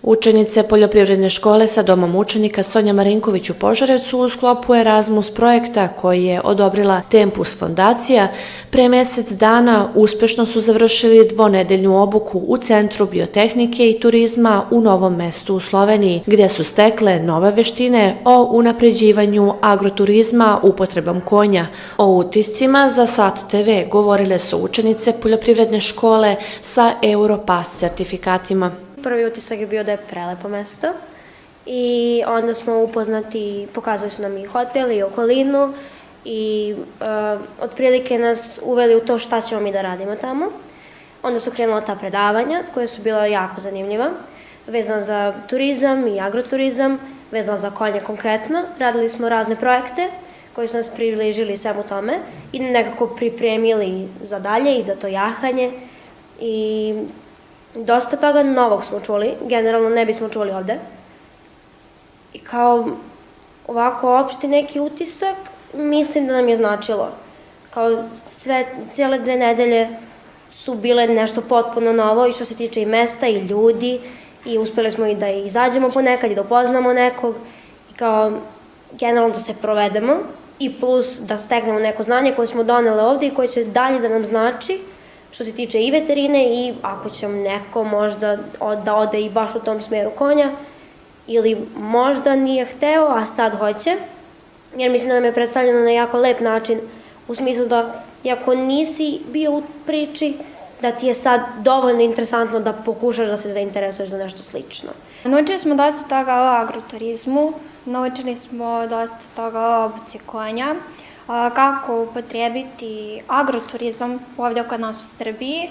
Učenice Poljoprivredne škole sa Domom učenika Sonja Marinković u Požarevcu u sklopu Erasmus projekta koji je odobrila Tempus fondacija pre mesec dana uspešno su završili dvonedeljnu obuku u Centru biotehnike i turizma u Novom Mestu u Sloveniji, gdje su stekle nove veštine o unapređivanju agroturizma upotrebom konja. O utiscima za Sat TV govorile su učenice Poljoprivredne škole sa Europass sertifikatima. Prvi utisak je bio da je prelepo mesto i onda smo upoznati, pokazali su nam i hotel i okolinu i otprilike nas uveli u to šta ćemo mi da radimo tamo. Onda su krenula ta predavanja koja su bila jako zanimljiva, vezana za turizam i agroturizam, vezana za konje konkretno. Radili smo razne projekte koji su nas približili svemu tome i nekako pripremili za dalje i za to jahanje i dosta toga novog smo čuli, generalno ne bismo čuli ovde. I kao ovako opšti neki utisak, mislim da nam je značilo. Kao cijele 2 nedelje su bile nešto potpuno novo i što se tiče i mesta i ljudi i uspeli smo i da izađemo ponekad i da upoznamo nekog i kao generalno da se provedemo i plus da steknemo neko znanje koje smo donele ovde i koje će dalje da nam znači što se tiče i veterine i ako će neko možda da ode i baš u tom smeru konja ili možda nije hteo, a sad hoće, jer mislim da nam je predstavljeno na jako lep način u smislu da iako nisi bio u priči, da ti je sad dovoljno interesantno da pokušaš da se zainteresuješ za nešto slično. Naučili smo dosta toga o agroturizmu, naučili smo dosta toga o obuci konja, kako upotrijebiti agroturizam ovdje kod nas u Srbiji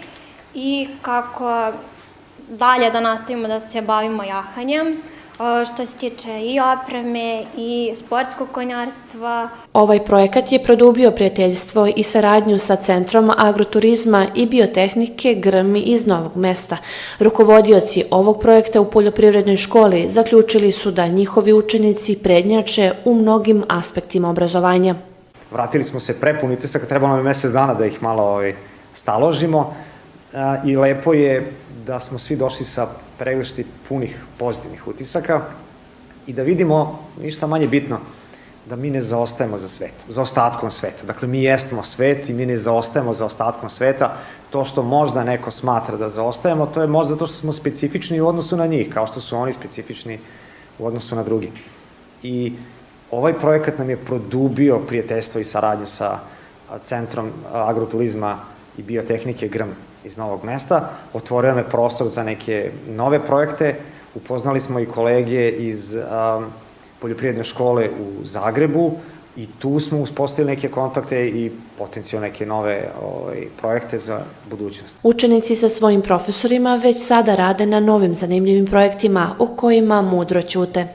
i kako dalje da nastavimo da se bavimo jahanjem, što se tiče i opreme i sportskog konjarstva. Ovaj projekat je produbio prijateljstvo i saradnju sa Centrom agroturizma i biotehnike GRM iz Novog Mesta. Rukovodioci ovog projekta u Poljoprivrednoj školi zaključili su da njihovi učenici prednjače u mnogim aspektima obrazovanja. Vratili smo se prepun utisaka, trebalo nam je mesec dana da ih malo staložimo i lepo je da smo svi došli sa pregršti punih pozitivnih utisaka i da vidimo, ništa manje bitno, da mi ne zaostajemo za ostatkom sveta. Dakle, mi jesmo svet i mi ne zaostajemo za ostatkom sveta. To što možda neko smatra da zaostajemo, to je možda to što smo specifični u odnosu na njih, kao što su oni specifični u odnosu na drugi. I ovaj projekat nam je produbio prijateljstvo i saradnju sa Centrom agroturizma i biotehnike GRM iz Novog Mesta. Otvorio nam je prostor za neke nove projekte. Upoznali smo i kolege iz Poljoprivredne škole u Zagrebu i tu smo uspostavili neke kontakte i potencijalno neke nove projekte za budućnost. Učenici sa svojim profesorima već sada rade na novim zanimljivim projektima o kojima mudro ćute.